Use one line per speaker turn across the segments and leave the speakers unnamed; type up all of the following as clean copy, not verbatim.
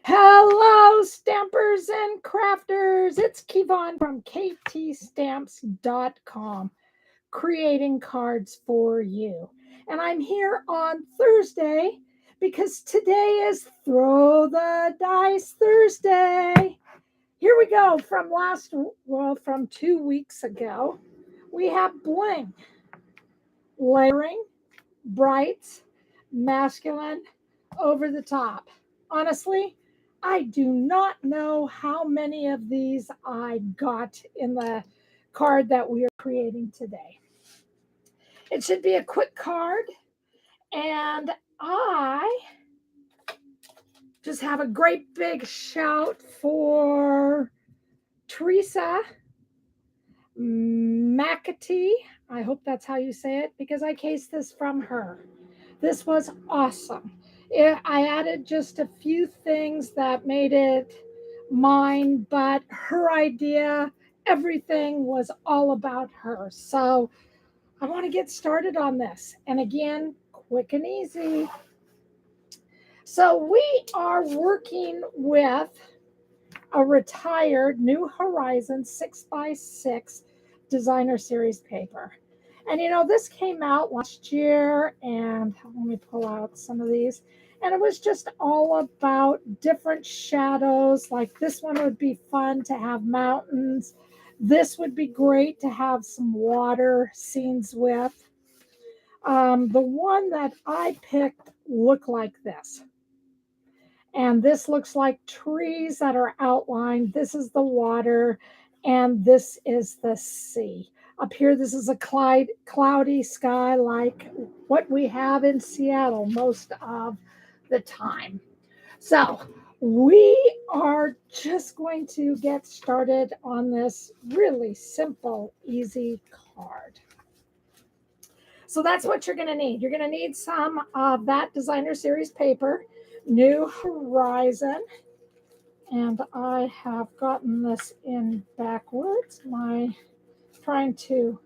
Hello, stampers and crafters. It's Kevon from ktstamps.com, creating cards for you. And I'm here on Thursday because today is Throw the Dice Thursday. Here we go from 2 weeks ago. We have bling, layering, bright, masculine, over the top. Honestly, I do not know how many of these I got in the card that we are creating today. It should be a quick card, and I just have a great big shout for Teresa McAtee. I hope that's how you say it because I cased this from her. This was awesome. I added just a few things that made it mine, but her idea, everything was all about her. So I want to get started on this. And again, quick and easy. So we are working with a retired New Horizons 6x6 designer series paper. And this came out last year, and let me pull out some of these. And it was just all about different shadows. Like this one would be fun to have mountains. This would be great to have some water scenes with. The one that I picked looked like this. And this looks like trees that are outlined. This is the water, and this is the sea. Up here, this is a cloudy sky like what we have in Seattle most of the time. So we are just going to get started on this really simple, easy card. So that's what you're going to need. You're going to need some of that designer series paper, New Horizon. And I have gotten this in backwards. My trying to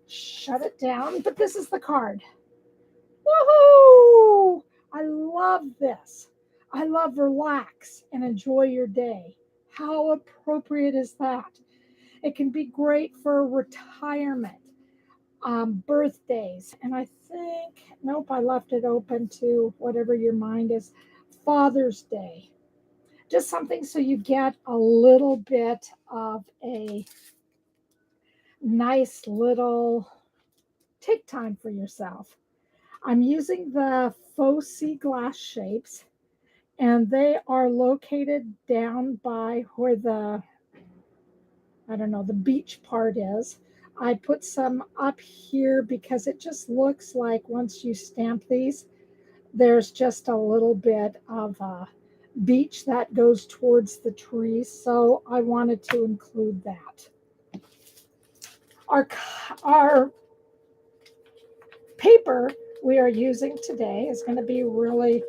shut it down, but this is the card. Woohoo! I love this. I love relax and enjoy your day. How appropriate is that? It can be great for retirement, birthdays, and I think, nope, I left it open to whatever your mind is, Father's Day. Just something so you get a little bit of a nice little take time for yourself. I'm using the Faux sea glass shapes, and they are located down by where the beach part is. I put some up here because it just looks like once you stamp these, there's just a little bit of a beach that goes towards the trees. So I wanted to include that. Our paper we are using today is going to be really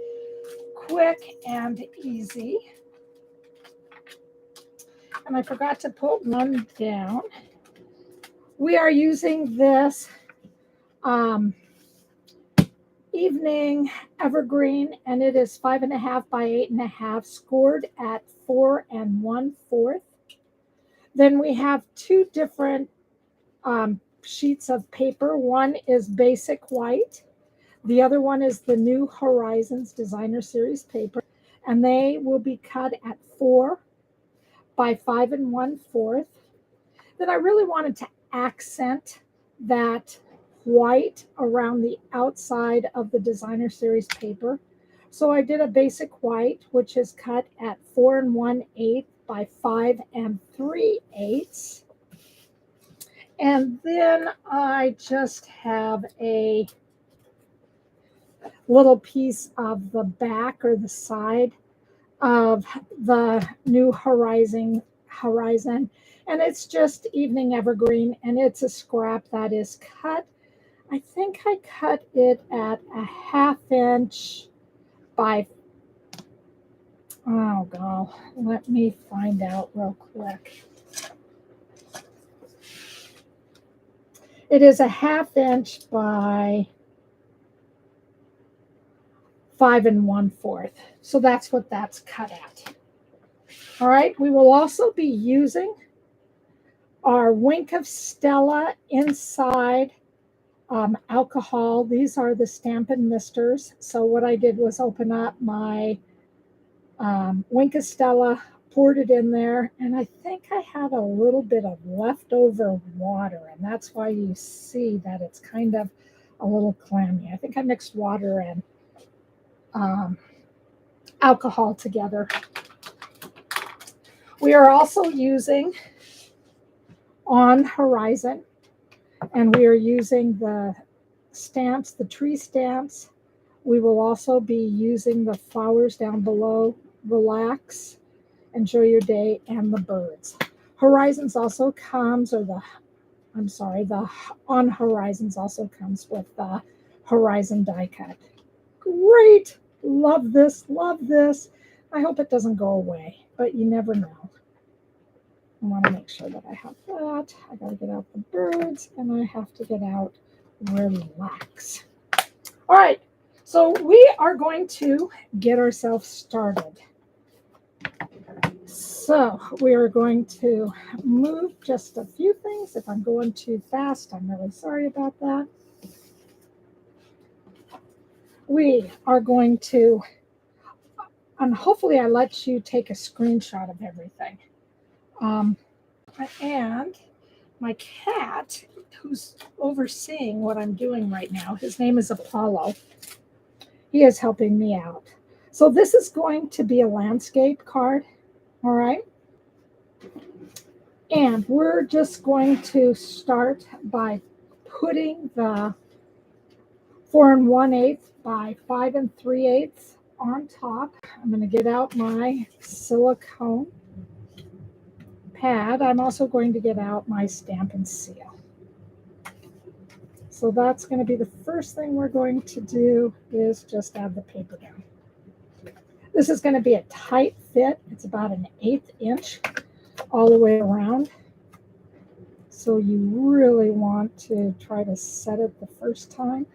quick and easy. And I forgot to put one down. We are using this evening Evergreen, and it is 5.5 by 8.5, scored at 4 1/4. Then we have two different sheets of paper. One is basic white. The other one is the New Horizons Designer Series paper, and they will be cut at 4 by 5 1/4. Then I really wanted to accent that white around the outside of the Designer Series paper. So I did a basic white, which is cut at 4 1/8 by 5 3/8. And then I just have a little piece of the back or the side of the New Horizon, and it's just evening evergreen, and it's a scrap that is cut. I think I cut it at a 1/2 inch by, oh god, let me find out real quick. It is a 1/2 inch by 5 1/4. So that's what that's cut at. All right, we will also be using our Wink of Stella inside alcohol. These are the Stampin' Misters. So what I did was open up my Wink of Stella, poured it in there, and I think I had a little bit of leftover water, and that's why you see that it's kind of a little clammy. I think I mixed water and alcohol together. We are also using On Horizon, and we are using the stamps, the tree stamps. We will also be using the flowers down below, Relax, Enjoy Your Day, and the birds. Horizons also comes, or the On Horizons also comes with the Horizon die cut. Great! Love this, love this. I hope it doesn't go away, but you never know. I want to make sure that I have that. I got to get out the birds, and I have to get out Relax. All right, so we are going to get ourselves started. So we are going to move just a few things. If I'm going too fast, I'm really sorry about that. We are going to, and hopefully I let you take a screenshot of everything. And my cat, who's overseeing what I'm doing right now, his name is Apollo. He is helping me out. So this is going to be a landscape card, all right? And we're just going to start by putting the 4 1/8 by 5 3/8 on top. I'm going to get out my silicone pad. I'm also going to get out my Stampin' Seal. So that's going to be the first thing we're going to do, is just add the paper down. This is going to be a tight fit. It's about an 1/8 inch all the way around. So you really want to try to set it the first time.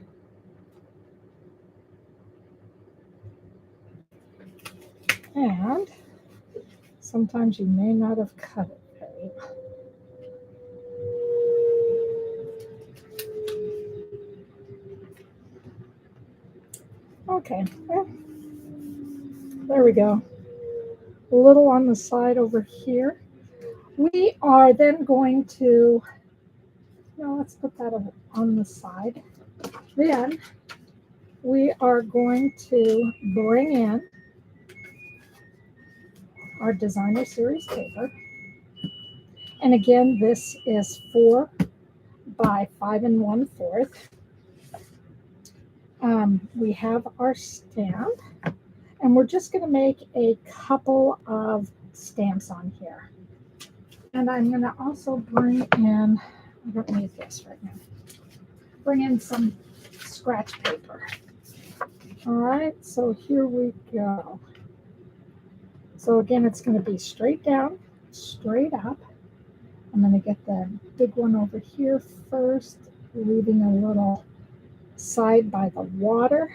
And sometimes you may not have cut it very well. Okay, well, there we go. A little on the side over here. We are then going to, let's put that on the side. Then we are going to bring in our designer series paper. And again, this is 4 by 5 1/4. We have our stamp, and we're just going to make a couple of stamps on here. And I'm going to also bring in, I don't need this right now, bring in some scratch paper. All right, so here we go. So again, it's going to be straight down, straight up. I'm going to get the big one over here first, leaving a little side by the water.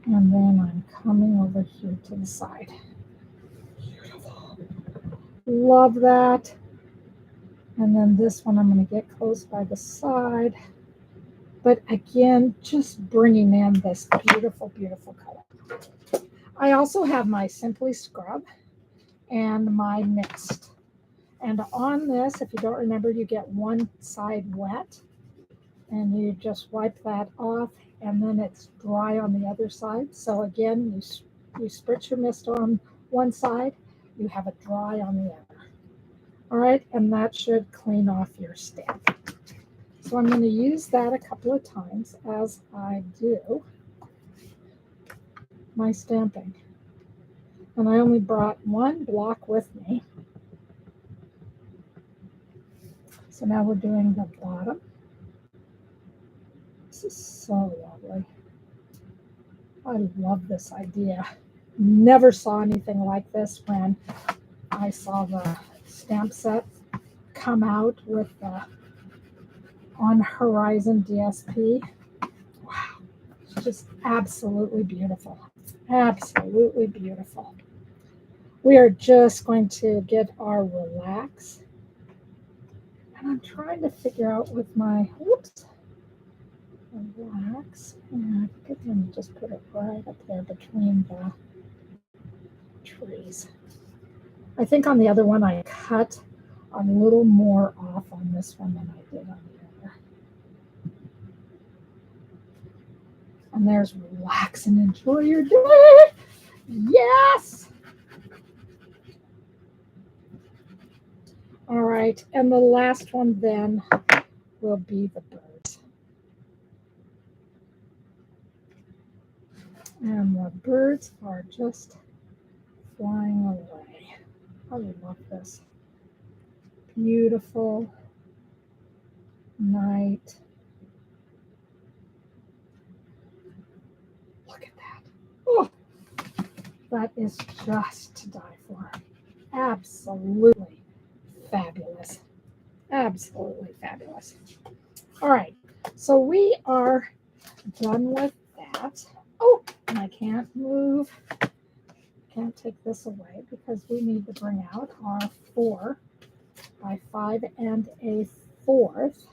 And then I'm coming over here to the side. Beautiful. Love that. And then this one I'm going to get close by the side. But again, just bringing in this beautiful, beautiful color. I also have my Simply Scrub and my Mixed. And on this, if you don't remember, you get one side wet. And you just wipe that off, and then it's dry on the other side. So again, you spritz your mist on one side, you have it dry on the other. All right, and that should clean off your stamp. So I'm going to use that a couple of times as I do my stamping. And I only brought one block with me. So now we're doing the bottom. This is so lovely. I love this idea. Never saw anything like this when I saw the stamp set come out with the On Horizon DSP. Wow, It's just absolutely beautiful. Absolutely beautiful. We are just going to get our relax. And I'm trying to figure out with my, whoops, relax. And I think I'm going to just put it right up there between the trees. I think on the other one I cut a little more off on this one than I did on the other. And there's relax and enjoy your day. Yes. All right, and the last one then will be the birds. And the birds are just flying away. I love this. Beautiful night. Look at that. Oh, that is just to die for. Absolutely fabulous. Absolutely fabulous. All right, so we are done with that. Oh, and I can't move. Can't take this away because we need to bring out our 4 by 5 1/4.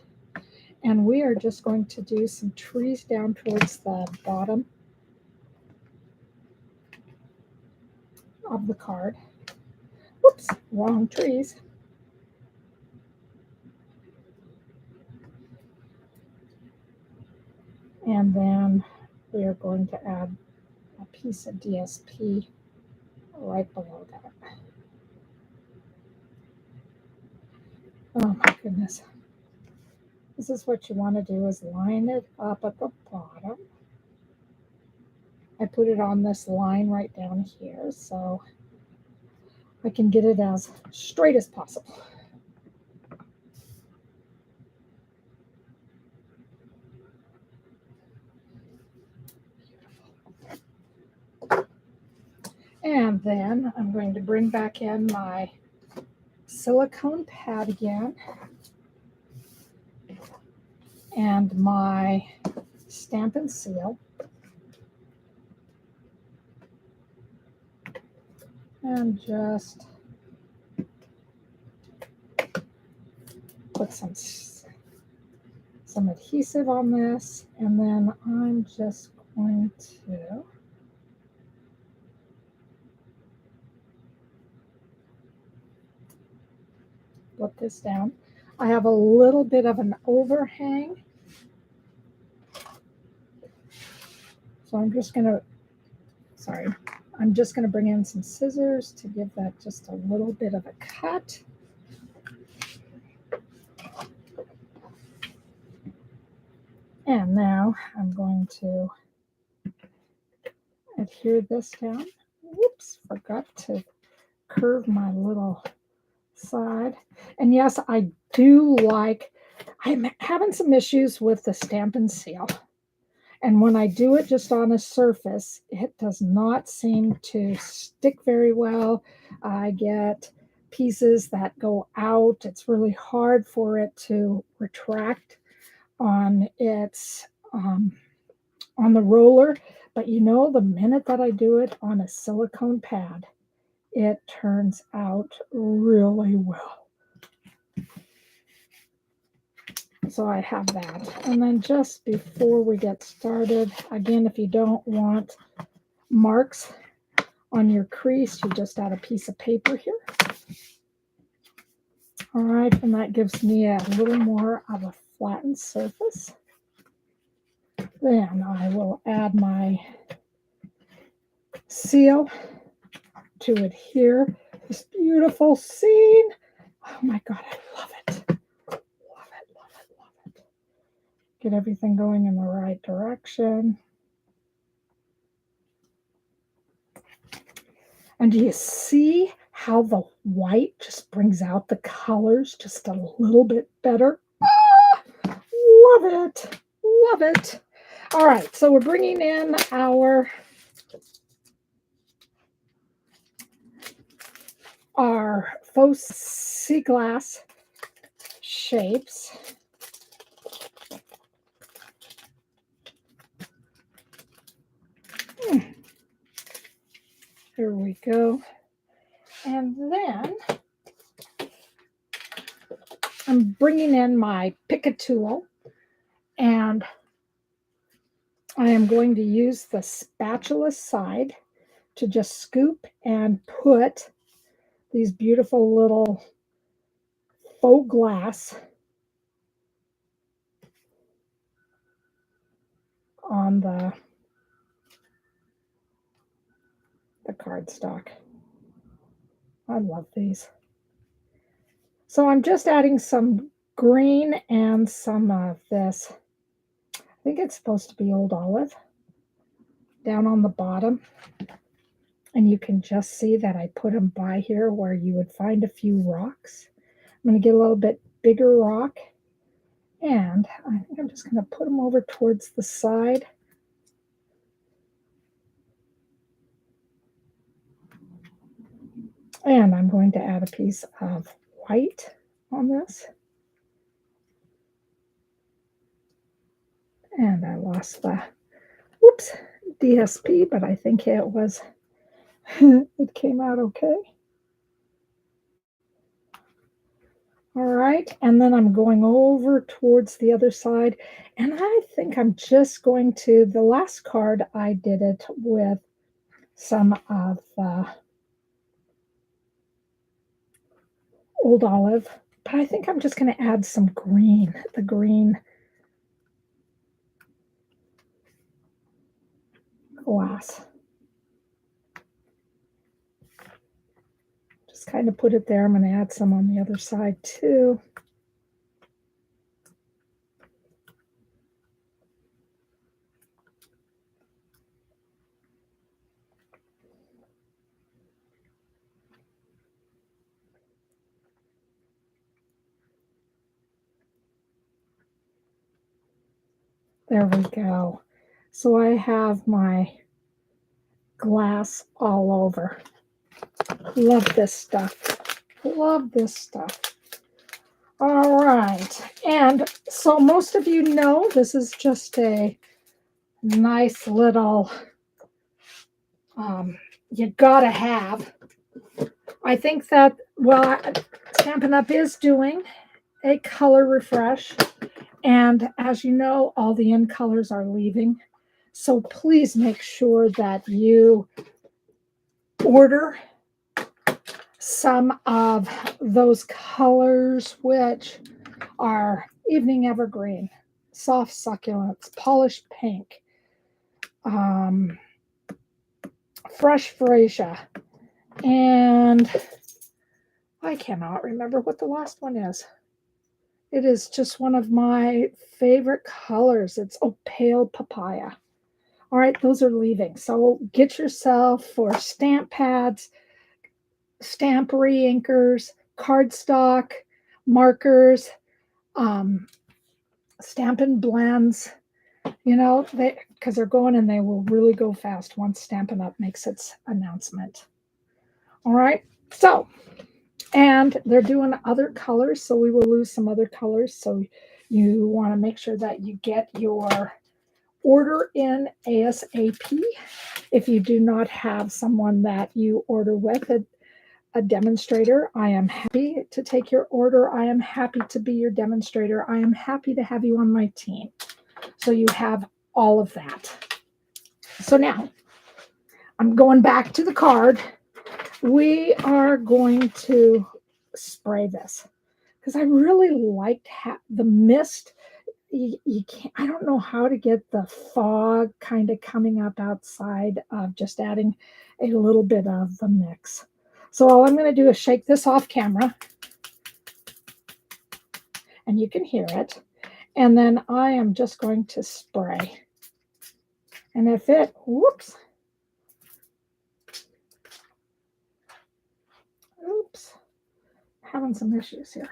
And we are just going to do some trees down towards the bottom of the card. Whoops, wrong trees. And then we are going to add a piece of DSP right below that. Oh my goodness. This is what you want to do, is line it up at the bottom. I put it on this line right down here so I can get it as straight as possible. And then I'm going to bring back in my silicone pad again and my Stampin' Seal. And just put some adhesive on this, and then I'm just going to put this down. I have a little bit of an overhang, so I'm just going to bring in some scissors to give that just a little bit of a cut. And now I'm going to adhere this down. Whoops, forgot to curve my little side. And yes, I do like, I'm having some issues with the Stampin' Seal. And when I do it just on a surface, it does not seem to stick very well. I get pieces that go out. It's really hard for it to retract on its on the roller. But you know, the minute that I do it on a silicone pad, it turns out really well. So I have that. And then just before we get started, again, if you don't want marks on your crease, you just add a piece of paper here. All right, and that gives me a little more of a flattened surface. Then I will add my seal to adhere this beautiful scene. Oh my God, I love it. Love it, love it, love it. Get everything going in the right direction. And do you see how the white just brings out the colors just a little bit better? Ah, love it, love it. All right, so we're bringing in our faux sea glass shapes. we go. And then I'm bringing in my pick tool, and I am going to use the spatula side to just scoop and put these beautiful little faux glass on the cardstock. I love these. So I'm just adding some green and some of this. I think it's supposed to be old olive down on the bottom. And you can just see that I put them by here where you would find a few rocks. I'm going to get a little bit bigger rock. And I think I'm just going to put them over towards the side. And I'm going to add a piece of white on this. And I lost the, whoops, DSP, but I think it was, it came out okay. All right, and then I'm going over towards the other side, and I think I'm just going to, the last card I did it with some of the old olive, but I think I'm just going to add some green, the green glass. Just kind of put it there. I'm going to add some on the other side too. There we go. So I have my glass all over. Love this stuff. Love this stuff. All right. And so most of you know this is just a nice little, you gotta have. I think that, well, Stampin' Up! Is doing a color refresh. And as you know, all the in colors are leaving. So please make sure that you order some of those colors, which are Evening Evergreen, Soft Succulents, Polished Pink, Fresh Freesia, and I cannot remember what the last one is. It is just one of my favorite colors. It's Pale Papaya. All right, those are leaving. So get yourself for stamp pads, stamp re-inkers, cardstock, markers, Stampin' blends, you know, because they're going and they will really go fast once Stampin' Up! Makes its announcement. All right, so, and they're doing other colors, so we will lose some other colors. So you want to make sure that you get your order in ASAP. If you do not have someone that you order with, a demonstrator, I am happy to take your order. I am happy to be your demonstrator. I am happy to have you on my team. So you have all of that. So now I'm going back to the card. We are going to spray this because I really liked the mist. You can't, I don't know how to get the fog kind of coming up outside of just adding a little bit of the mix. So all I'm going to do is shake this off camera, and you can hear it. And then I am just going to spray. And if it, whoops, oops, having some issues here.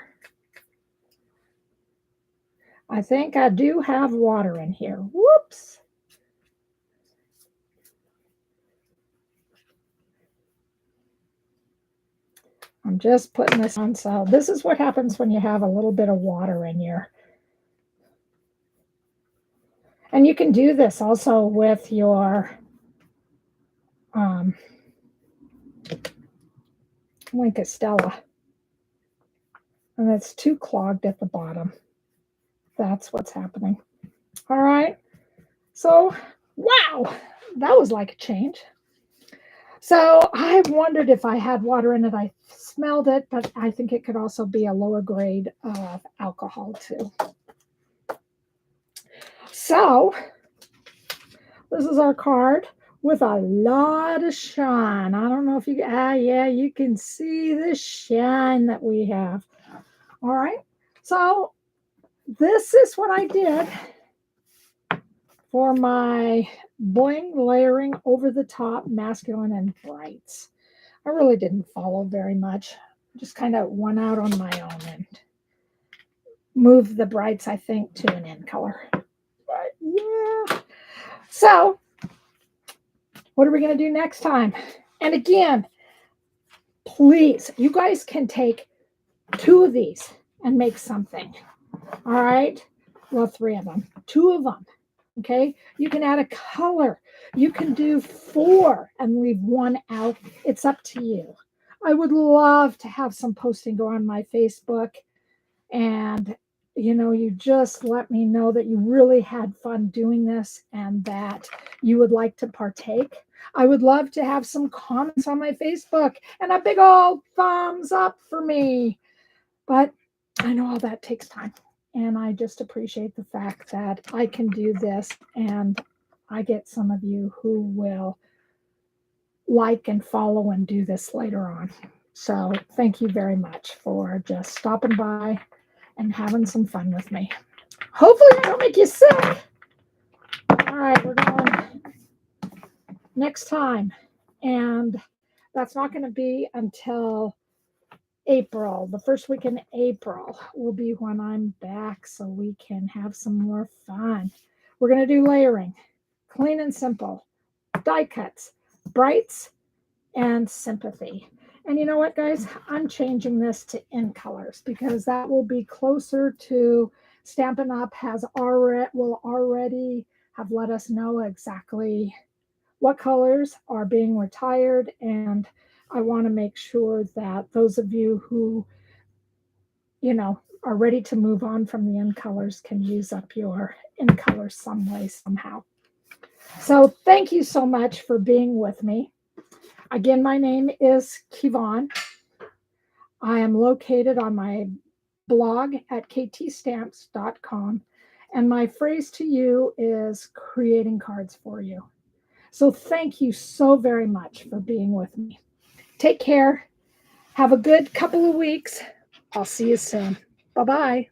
I think I do have water in here. Whoops. I'm just putting this on. So this is what happens when you have a little bit of water in your. And you can do this also with your Wink at Stella. And it's too clogged at the bottom. That's what's happening. All right. So, wow, that was like a change. So I wondered if I had water in it. I smelled it, but I think it could also be a lower grade of alcohol too. So this is our card with a lot of shine. I don't know if you, yeah, you can see the shine that we have. All right. So this is what I did for my bling layering over the top masculine and brights. I really didn't follow very much. Just kind of went out on my own and moved the brights, I think, to an end color. But yeah. So what are we going to do next time? And again, please, you guys can take 2 of these and make something. All right. Well, 3 of them, 2 of them. Okay. You can add a color. You can do 4 and leave 1 out. It's up to you. I would love to have some posting go on my Facebook, and you just let me know that you really had fun doing this and that you would like to partake. I would love to have some comments on my Facebook and a big old thumbs up for me. But I know all that takes time. And I just appreciate the fact that I can do this and I get some of you who will like and follow and do this later on. So thank you very much for just stopping by and having some fun with me. Hopefully I don't make you sick. All right, we're going next time. And that's not going to be until April. The first week in April will be when I'm back so we can have some more fun. We're going to do layering, clean and simple, die cuts, brights, and sympathy. And you know what, guys? I'm changing this to in colors because that will be closer to Stampin' Up! Will already have let us know exactly what colors are being retired, and I want to make sure that those of you who are ready to move on from the in colors can use up your in colors some way, somehow. So thank you so much for being with me. Again, my name is Kevon. I am located on my blog at ktstamps.com. And my phrase to you is creating cards for you. So thank you so very much for being with me. Take care. Have a good couple of weeks. I'll see you soon. Bye-bye.